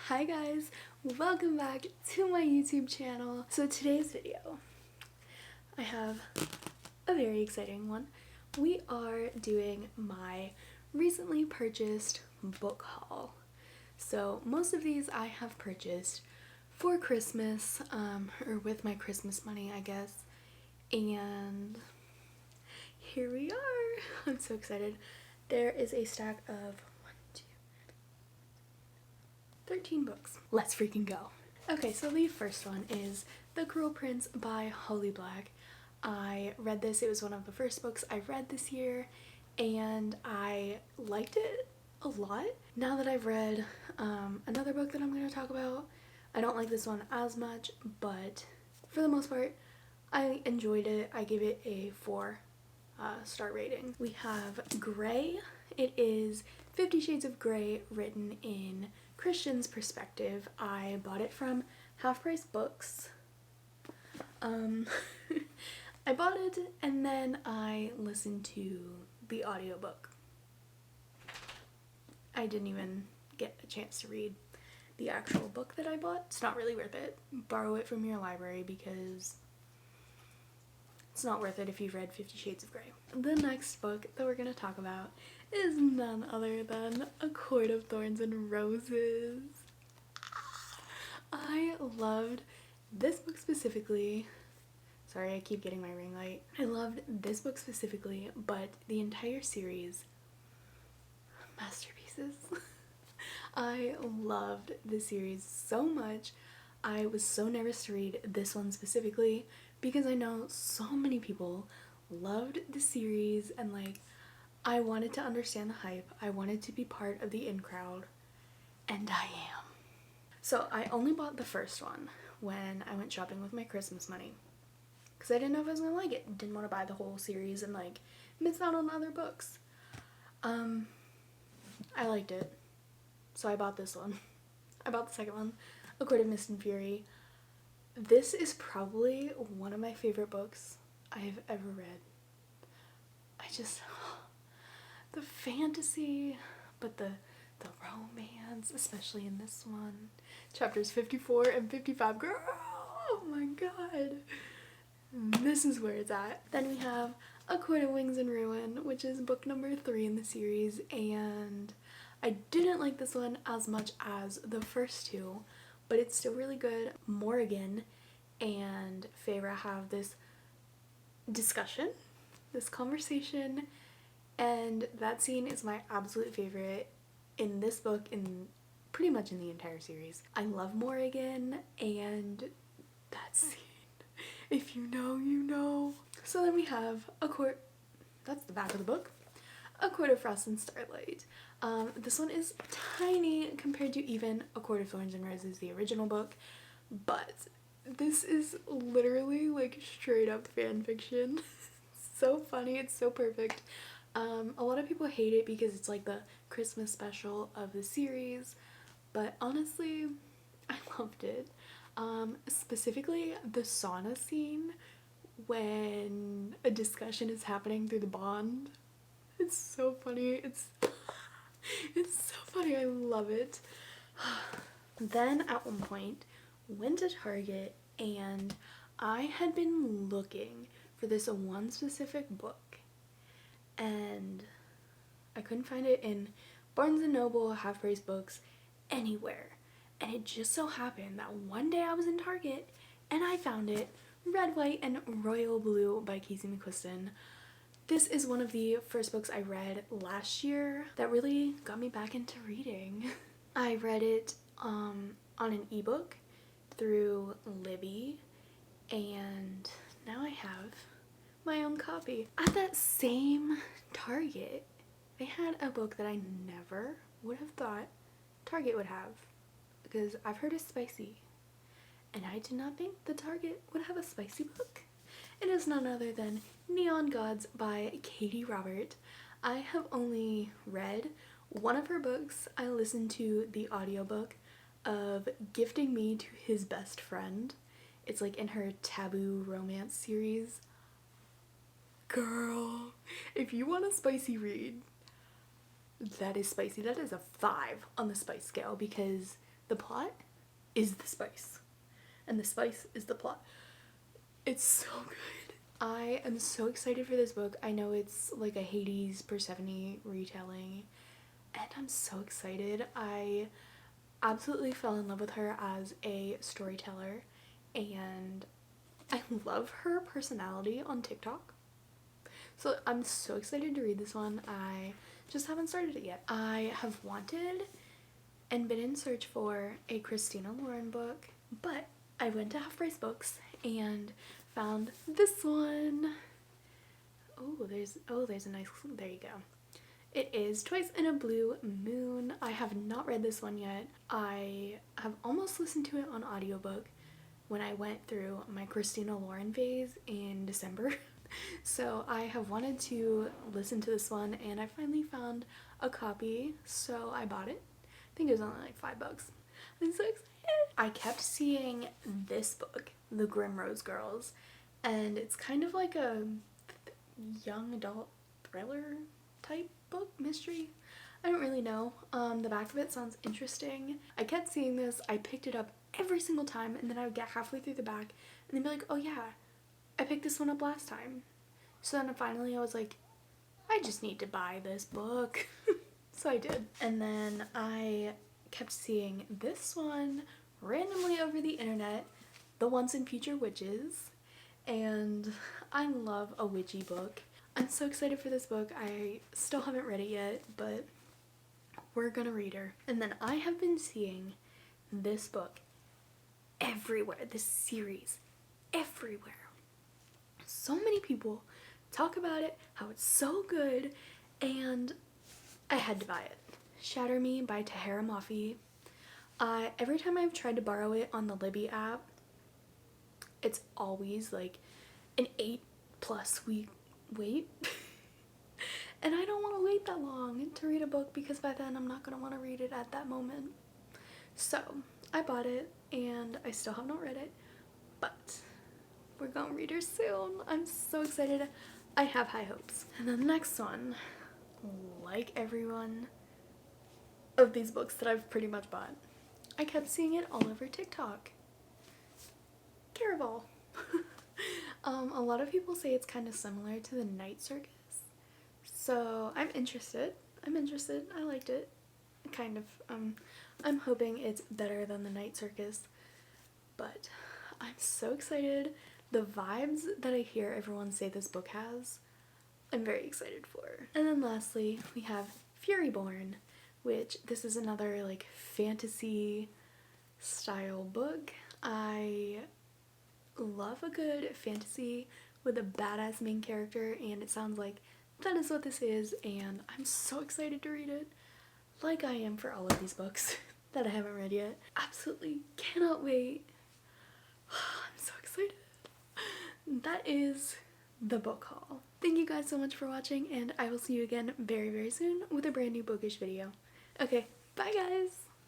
Hi guys, welcome back to my YouTube channel. So today's video, I have a very exciting one. We are doing my recently purchased book haul. So most of these I have purchased for Christmas, or with my Christmas money, I guess. And here we are. I'm so excited. There is a stack of 13 books. Let's freaking go. Okay, so the first one is The Cruel Prince by Holly Black. I read this. It was one of the first books I read this year, and I liked it a lot. Now that I've read another book that I'm going to talk about, I don't like this one as much, but for the most part, I enjoyed it. I give it a 4-star rating. We have Grey. It is 50 Shades of Grey written in Christian's perspective. I bought it from Half Price Books. I bought it and then I listened to the audiobook. I didn't even get a chance to read the actual book that I bought. It's not really worth it. Borrow it from your library because it's not worth it if you've read 50 Shades of Grey. The next book that we're going to talk about is none other than A Court of Thorns and Roses. I loved this book specifically. Sorry, I keep getting my ring light. I loved this book specifically, but the entire series, masterpieces. I loved this series so much. I was so nervous to read this one specifically because I know so many people loved the series, and like, I wanted to understand the hype. I wanted to be part of the in crowd, and I am. So I only bought the first one when I went shopping with my Christmas money because I didn't know if I was gonna like it. Didn't want to buy the whole series and like miss out on other books. I liked it, so I bought this one. I bought the second one, A Court of Mist and Fury. This is probably one of my favorite books I've ever read. The fantasy, but the romance, especially in this one. Chapters 54 and 55, girl, oh my god. This is where it's at. Then we have A Court of Wings and Ruin, which is book number 3 in the series, and I didn't like this one as much as the first two, but it's still really good. Morrigan and Feyre have this discussion, this conversation, and that scene is my absolute favorite in this book, in pretty much in the entire series. I love Morrigan and that scene. If you know, you know. So then we have A Court, that's the back of the book, A Court of Frost and Starlight. This one is tiny compared to even A Court of Thorns and Roses, the original book, but this is literally like straight up fan fiction. So funny, it's so perfect. A lot of people hate it because it's like the Christmas special of the series, but honestly, I loved it. Specifically the sauna scene when a discussion is happening through the bond. It's so funny. It's so funny. I love it. Then at one point went to Target and I had been looking for this one specific book and I couldn't find it in Barnes & Noble, Half Price Books, anywhere. And it just so happened that one day I was in Target and I found it, Red, White, and Royal Blue by Mcquisten. This is one of the first books I read last year that really got me back into reading. I read it on an ebook through Libby, and now I have my own copy. At that same Target, they had a book that I never would have thought Target would have, because I've heard it's spicy, and I did not think the Target would have a spicy book. It is none other than Neon Gods by Katie Robert. I have only read one of her books. I listened to the audiobook of Gifting Me to His Best Friend. It's like in her taboo romance series. Girl, if you want a spicy read, that is spicy. That is a 5 on the spice scale because The plot is the spice, and the spice is the plot. It's so good. I am so excited for this book. I know it's like a Hades Persephone retelling, and I'm so excited. I absolutely fell in love with her as a storyteller, and I love her personality on TikTok. So I'm so excited to read this one. I just haven't started it yet. I have wanted and been in search for a Christina Lauren book, but I went to Half Price Books and found this one. There's a nice clue. There you go. It is Twice in a Blue Moon. I have not read this one yet. I have almost listened to it on audiobook when I went through my Christina Lauren phase in December. So I have wanted to listen to this one, and I finally found a copy, so I bought it. I think it was only like $5. I'm so excited. I kept seeing this book, The Grim Rose Girls, and it's kind of like a young adult thriller type book, mystery. I don't really know. The back of it sounds interesting. I kept seeing this. I picked it up every single time, and then I would get halfway through the back and then be like, oh yeah, I picked this one up last time. So then finally I was like, I just need to buy this book. So I did. And then I kept seeing this one randomly over the internet, The Once and Future Witches, and I love a witchy book. I'm so excited for this book. I still haven't read it yet, but we're gonna read her. And then I have been seeing this book everywhere, this series everywhere. So many people talk about it, how it's so good, and I had to buy it. Shatter Me by Tahara Mafi. Every time I've tried to borrow it on the Libby app, it's always like an 8+ week wait. And I don't want to wait that long to read a book, because by then I'm not going to want to read it at that moment. So I bought it, and I still have not read it, but we're gonna read her soon. I'm so excited. I have high hopes. And then the next one, like every one of these books that I've pretty much bought, I kept seeing it all over TikTok. Caraval. A lot of people say it's kind of similar to the Night Circus. So I'm interested. I liked it. Kind of. I'm hoping it's better than the Night Circus. But I'm so excited. The vibes that I hear everyone say this book has, I'm very excited for. And then lastly, we have Furyborn, which this is another like fantasy style book. I love a good fantasy with a badass main character, and it sounds like that is what this is, and I'm so excited to read it, like I am for all of these books that I haven't read yet. Absolutely cannot wait. I'm so excited. That is the book haul. Thank you guys so much for watching, and I will see you again very, very soon with a brand new bookish video. Okay, bye guys!